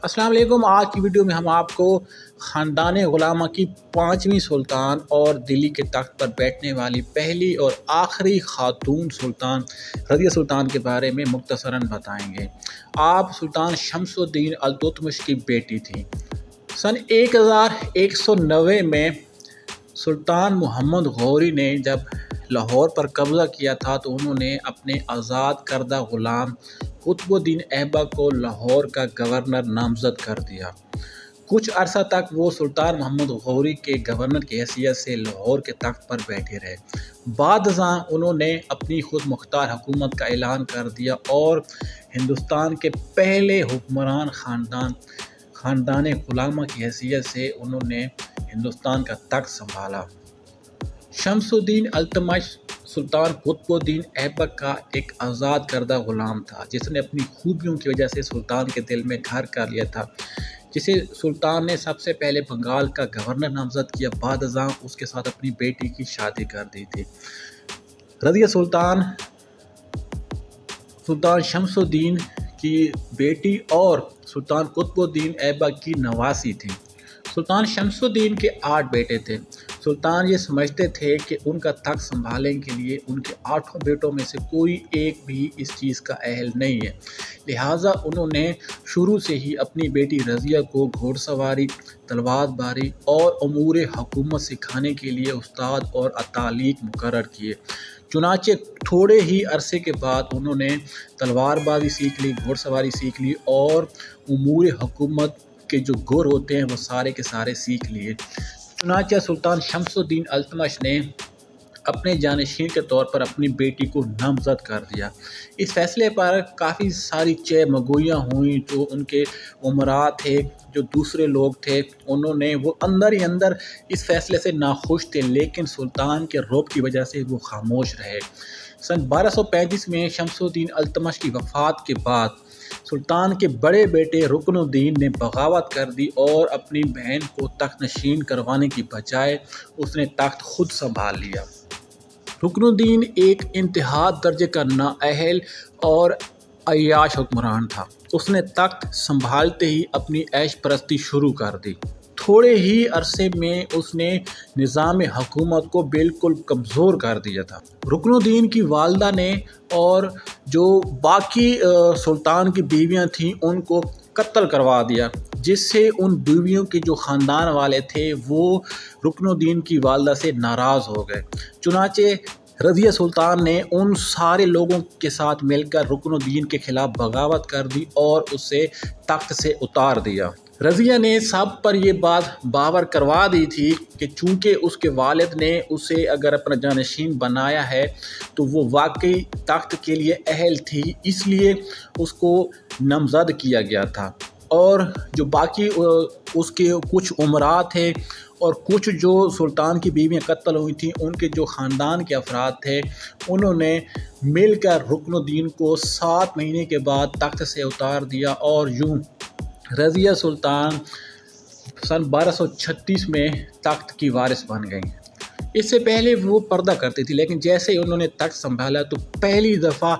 السلام علیکم۔ آج کی ویڈیو میں ہم آپ کو خاندان غلامہ کی 5ویں سلطان اور دلی کے تخت پر بیٹھنے والی پہلی اور آخری خاتون سلطان رضیہ سلطان کے بارے میں مختصراً بتائیں گے۔ آپ سلطان شمس الدین التتمش کی بیٹی تھیں۔ سن 1190 میں سلطان محمد غوری نے جب لاہور پر قبضہ کیا تھا تو انہوں نے اپنے آزاد کردہ غلام قطب الدین ایبک کو لاہور کا گورنر نامزد کر دیا۔ کچھ عرصہ تک وہ سلطان محمد غوری کے گورنر کی حیثیت سے لاہور کے تخت پر بیٹھے رہے۔ بعد ازاں انہوں نے اپنی خود مختار حکومت کا اعلان کر دیا اور ہندوستان کے پہلے حکمران خاندان غلامہ کی حیثیت سے انہوں نے ہندوستان کا تخت سنبھالا۔ شمس الدین التتمش سلطان قطب الدین ایبک کا ایک آزاد کردہ غلام تھا جس نے اپنی خوبیوں کی وجہ سے سلطان کے دل میں گھر کر لیا تھا، جسے سلطان نے سب سے پہلے بنگال کا گورنر نامزد کیا۔ بعد ازاں اس کے ساتھ اپنی بیٹی کی شادی کر دی تھی۔ رضیہ سلطان شمس الدین کی بیٹی اور سلطان قطب الدین ایبک کی نواسی تھی۔ سلطان شمس الدین کے 8 بیٹے تھے۔ سلطان یہ سمجھتے تھے کہ ان کا تخت سنبھالنے کے لیے ان کے 8 بیٹوں میں سے کوئی ایک بھی اس چیز کا اہل نہیں ہے، لہٰذا انہوں نے شروع سے ہی اپنی بیٹی رضیہ کو گھوڑ سواری، تلوار باری اور امور حکومت سکھانے کے لیے استاد اور اتالیق مقرر کیے۔ چنانچہ تھوڑے ہی عرصے کے بعد انہوں نے تلوار بازی سیکھ لی، گھوڑ سواری سیکھ لی اور امور حکومت کے جو گر ہوتے ہیں وہ سارے کے سارے سیکھ لیے۔ چنانچہ سلطان شمس الدین التتمش نے اپنے جانشین کے طور پر اپنی بیٹی کو نامزد کر دیا۔ اس فیصلے پر کافی ساری چہ مگوئیاں ہوئیں۔ جو ان کے امراء تھے، جو دوسرے لوگ تھے، وہ اندر ہی اندر اس فیصلے سے ناخوش تھے، لیکن سلطان کے رعب کی وجہ سے وہ خاموش رہے۔ سن 1235 میں شمس الدین التتمش کی وفات کے بعد سلطان کے بڑے بیٹے رکن الدین نے بغاوت کر دی اور اپنی بہن کو تخت نشین کروانے کی بجائے اس نے تخت خود سنبھال لیا۔ رکن الدین ایک انتہا درجے کا نااہل اور عیاش حکمران تھا۔ اس نے تخت سنبھالتے ہی اپنی عیش پرستی شروع کر دی۔ تھوڑے ہی عرصے میں اس نے نظام حکومت کو بالکل کمزور کر دیا تھا۔ رکن الدین کی والدہ نے اور جو باقی سلطان کی بیویاں تھیں ان کو قتل کروا دیا، جس سے ان بیویوں کے جو خاندان والے تھے وہ رکن الدین کی والدہ سے ناراض ہو گئے۔ چنانچہ رضیہ سلطان نے ان سارے لوگوں کے ساتھ مل کر رکن الدین کے خلاف بغاوت کر دی اور اسے تخت سے اتار دیا۔ رضیہ نے سب پر یہ بات باور کروا دی تھی کہ چونکہ اس کے والد نے اسے اگر اپنا جانشین بنایا ہے تو وہ واقعی تخت کے لیے اہل تھی، اس لیے اس کو نامزد کیا گیا تھا۔ اور جو باقی اس کے کچھ امراء تھے اور کچھ جو سلطان کی بیویاں قتل ہوئی تھیں، ان کے جو خاندان کے افراد تھے انہوں نے مل کر رکن الدین کو 7 مہینے کے بعد تخت سے اتار دیا اور یوں رضیہ سلطان سن 1236 میں تخت کی وارث بن گئیں۔ اس سے پہلے وہ پردہ کرتی تھی، لیکن جیسے ہی انہوں نے تخت سنبھالا تو پہلی دفعہ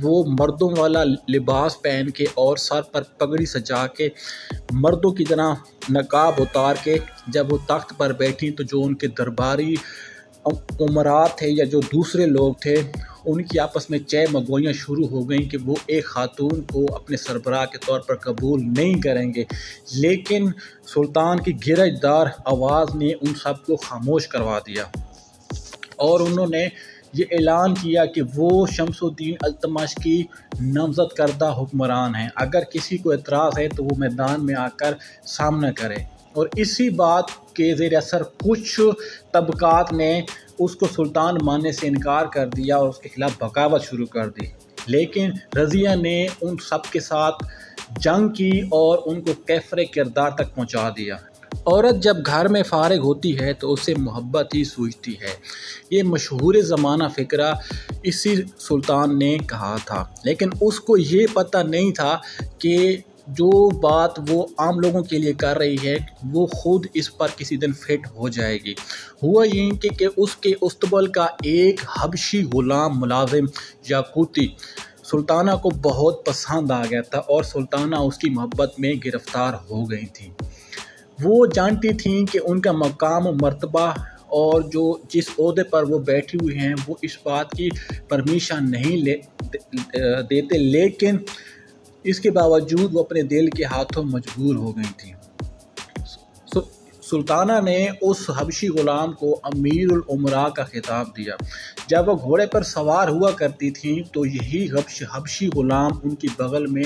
وہ مردوں والا لباس پہن کے اور سر پر پگڑی سجا کے مردوں کی طرح نقاب اتار کے جب وہ تخت پر بیٹھی تو جو ان کے درباری امراء تھے یا جو دوسرے لوگ تھے ان کی آپس میں چہ مگوئیاں شروع ہو گئیں کہ وہ ایک خاتون کو اپنے سربراہ کے طور پر قبول نہیں کریں گے، لیکن سلطان کی گرج دار آواز نے ان سب کو خاموش کروا دیا اور انہوں نے یہ اعلان کیا کہ وہ شمس الدین التتمش کی نامزد کردہ حکمران ہیں، اگر کسی کو اعتراض ہے تو وہ میدان میں آ کر سامنا کرے۔ اور اسی بات کے زیر اثر کچھ طبقات نے اس کو سلطان ماننے سے انکار کر دیا اور اس کے خلاف بغاوت شروع کر دی، لیکن رضیہ نے ان سب کے ساتھ جنگ کی اور ان کو کیفر کردار تک پہنچا دیا۔ عورت جب گھر میں فارغ ہوتی ہے تو اسے محبت ہی سوچتی ہے، یہ مشہور زمانہ فقرہ اسی سلطان نے کہا تھا، لیکن اس کو یہ پتہ نہیں تھا کہ جو بات وہ عام لوگوں کے لیے کر رہی ہے وہ خود اس پر کسی دن فٹ ہو جائے گی۔ ہوا یہ کہ اس کے استبل کا ایک حبشی غلام ملازم یاقوتی سلطانہ کو بہت پسند آ گیا تھا اور سلطانہ اس کی محبت میں گرفتار ہو گئی تھی۔ وہ جانتی تھیں کہ ان کا مقام و مرتبہ اور جس عہدے پر وہ بیٹھی ہوئی ہیں وہ اس بات کی پرمیشن نہیں دیتے، لیکن اس کے باوجود وہ اپنے دل کے ہاتھوں مجبور ہو گئی تھیں۔ سلطانہ نے اس حبشی غلام کو امیر الامراء کا خطاب دیا۔ جب وہ گھوڑے پر سوار ہوا کرتی تھیں تو یہی حبشی غلام ان کی بغل میں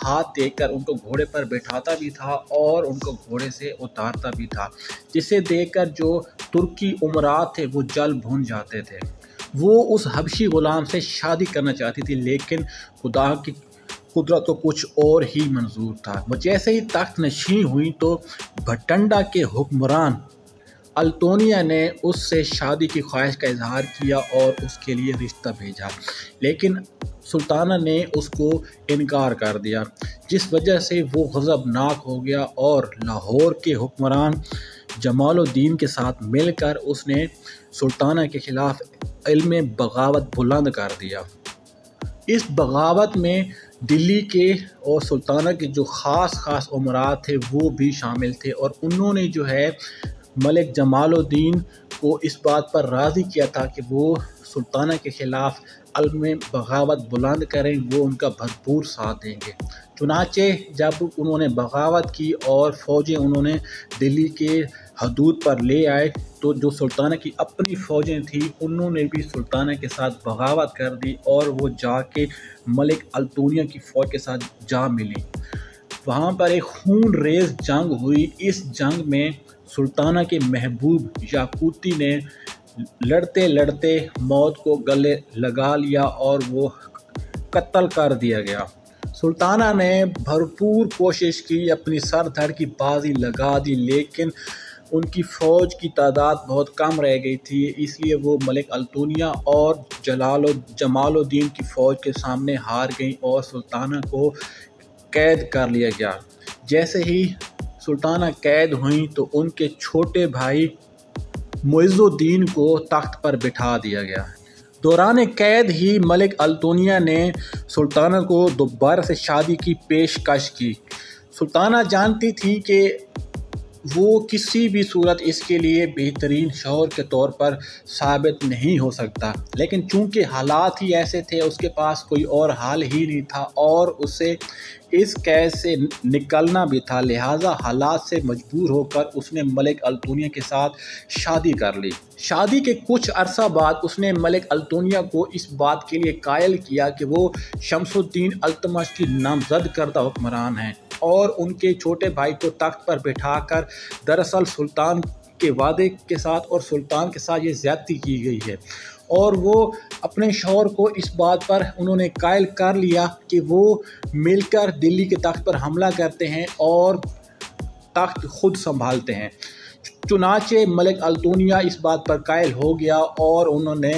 ہاتھ دے کر ان کو گھوڑے پر بٹھاتا بھی تھا اور ان کو گھوڑے سے اتارتا بھی تھا، جسے دیکھ کر جو ترکی امراء تھے وہ جل بھن جاتے تھے۔ وہ اس حبشی غلام سے شادی کرنا چاہتی تھی، لیکن خدا کی قدرت کو کچھ اور ہی منظور تھا۔ وہ جیسے ہی تخت نشین ہوئی تو بھٹنڈا کے حکمران التونیا نے اس سے شادی کی خواہش کا اظہار کیا اور اس کے لیے رشتہ بھیجا، لیکن سلطانہ نے اس کو انکار کر دیا، جس وجہ سے وہ غضبناک ہو گیا اور لاہور کے حکمران جمال الدین کے ساتھ مل کر اس نے سلطانہ کے خلاف علم بغاوت بلند کر دیا۔ اس بغاوت میں دلی کے اور سلطانہ کے جو خاص امراء تھے وہ بھی شامل تھے، اور انہوں نے ملک جمال الدین کو اس بات پر راضی کیا تھا کہ وہ سلطانہ کے خلاف علم بغاوت بلند کریں، وہ ان کا بھرپور ساتھ دیں گے۔ چنانچہ جب انہوں نے بغاوت کی اور فوجیں انہوں نے دلی کے حدود پر لے آئے تو جو سلطانہ کی اپنی فوجیں تھیں انہوں نے بھی سلطانہ کے ساتھ بغاوت کر دی اور وہ جا کے ملک التونیا کی فوج کے ساتھ جا ملی۔ وہاں پر ایک خون ریز جنگ ہوئی۔ اس جنگ میں سلطانہ کے محبوب یاقوتی نے لڑتے لڑتے موت کو گلے لگا لیا اور وہ قتل کر دیا گیا۔ سلطانہ نے بھرپور کوشش کی، اپنی سر دھڑ کی بازی لگا دی، لیکن ان کی فوج کی تعداد بہت کم رہ گئی تھی، اس لیے وہ ملک التونیا اور جمال الدین کی فوج کے سامنے ہار گئیں اور سلطانہ کو قید کر لیا گیا۔ جیسے ہی سلطانہ قید ہوئیں تو ان کے چھوٹے بھائی معز الدین کو تخت پر بٹھا دیا گیا۔ دوران قید ہی ملک التونیا نے سلطانہ کو دوبارہ سے شادی کی پیشکش کی۔ سلطانہ جانتی تھی کہ وہ کسی بھی صورت اس کے لیے بہترین شوہر کے طور پر ثابت نہیں ہو سکتا، لیکن چونکہ حالات ہی ایسے تھے اس کے پاس کوئی اور حال ہی نہیں تھا اور اسے اس قید سے نکلنا بھی تھا، لہٰذا حالات سے مجبور ہو کر اس نے ملک التونیا کے ساتھ شادی کر لی۔ شادی کے کچھ عرصہ بعد اس نے ملک التونیا کو اس بات کے لیے قائل کیا کہ وہ شمس الدین التمش کی نامزد کردہ حکمران ہیں اور ان کے چھوٹے بھائی کو تخت پر بٹھا کر دراصل سلطان کے وعدے کے ساتھ اور سلطان کے ساتھ یہ زیادتی کی گئی ہے، اور وہ اپنے شوہر کو اس بات پر انہوں نے قائل کر لیا کہ وہ مل کر دلی کے تخت پر حملہ کرتے ہیں اور تخت خود سنبھالتے ہیں۔ چنانچہ ملک التونیا اس بات پر قائل ہو گیا اور انہوں نے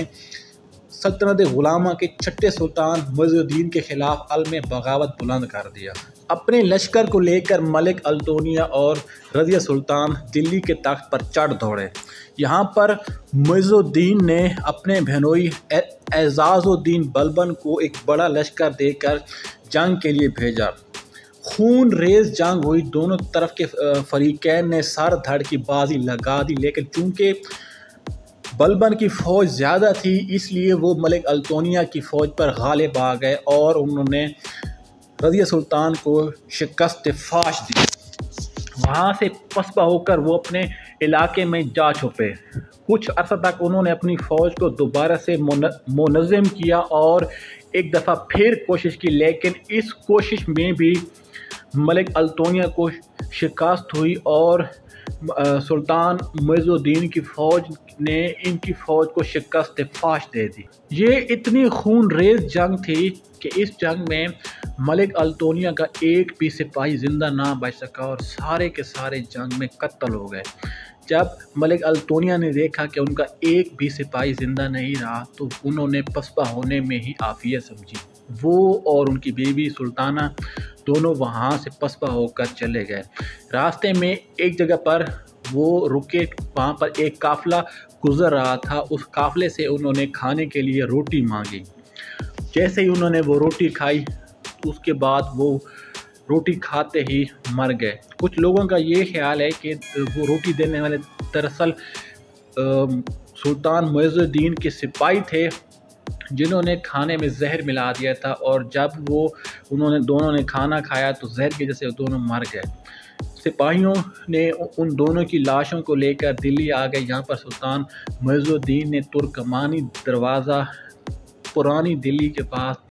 سلطنت غلامہ کے چھٹے سلطان معز الدین کے خلاف علم بغاوت بلند کر دیا۔ اپنے لشکر کو لے کر ملک التونیا اور رضیہ سلطان دلی کے تخت پر چڑھ دوڑے۔ یہاں پر معز الدین نے اپنے بہنوئی اعزاز الدین بلبن کو ایک بڑا لشکر دے کر جنگ کے لیے بھیجا۔ خون ریز جنگ ہوئی، دونوں طرف کے فریقین نے سر دھڑ کی بازی لگا دی، لیکن چونکہ بلبن کی فوج زیادہ تھی اس لیے وہ ملک التونیا کی فوج پر غالب آ گئے اور انہوں نے رضیہ سلطان کو شکست فاش دی۔ وہاں سے پسپا ہو کر وہ اپنے علاقے میں جا چھپے۔ کچھ عرصہ تک انہوں نے اپنی فوج کو دوبارہ سے منظم کیا اور ایک دفعہ پھر کوشش کی، لیکن اس کوشش میں بھی ملک التونیا کو شکست ہوئی اور سلطان معز الدین کی فوج نے ان کی فوج کو شکست فاش دے دی۔ یہ اتنی خون ریز جنگ تھی کہ اس جنگ میں ملک التونیا کا ایک بھی سپاہی زندہ نہ بچ سکا اور سارے کے سارے جنگ میں قتل ہو گئے۔ جب ملک التونیا نے دیکھا کہ ان کا ایک بھی سپاہی زندہ نہیں رہا تو انہوں نے پسپا ہونے میں ہی عافیت سمجھی۔ وہ اور ان کی بیوی سلطانہ دونوں وہاں سے پسپا ہو کر چلے گئے۔ راستے میں ایک جگہ پر وہ رکے، وہاں پر ایک قافلہ گزر رہا تھا، اس قافلے سے انہوں نے کھانے کے لیے روٹی مانگی۔ جیسے ہی انہوں نے وہ روٹی کھائی اس کے بعد وہ روٹی کھاتے ہی مر گئے۔ کچھ لوگوں کا یہ خیال ہے کہ وہ روٹی دینے والے دراصل سلطان معز الدین کے سپاہی تھے جنہوں نے کھانے میں زہر ملا دیا تھا، اور جب دونوں نے کھانا کھایا تو زہر کی وجہ سے دونوں مر گئے۔ سپاہیوں نے ان دونوں کی لاشوں کو لے کر دلی آ گئے۔ یہاں پر سلطان معز الدین نے ترکمانی دروازہ پرانی دلی کے پاس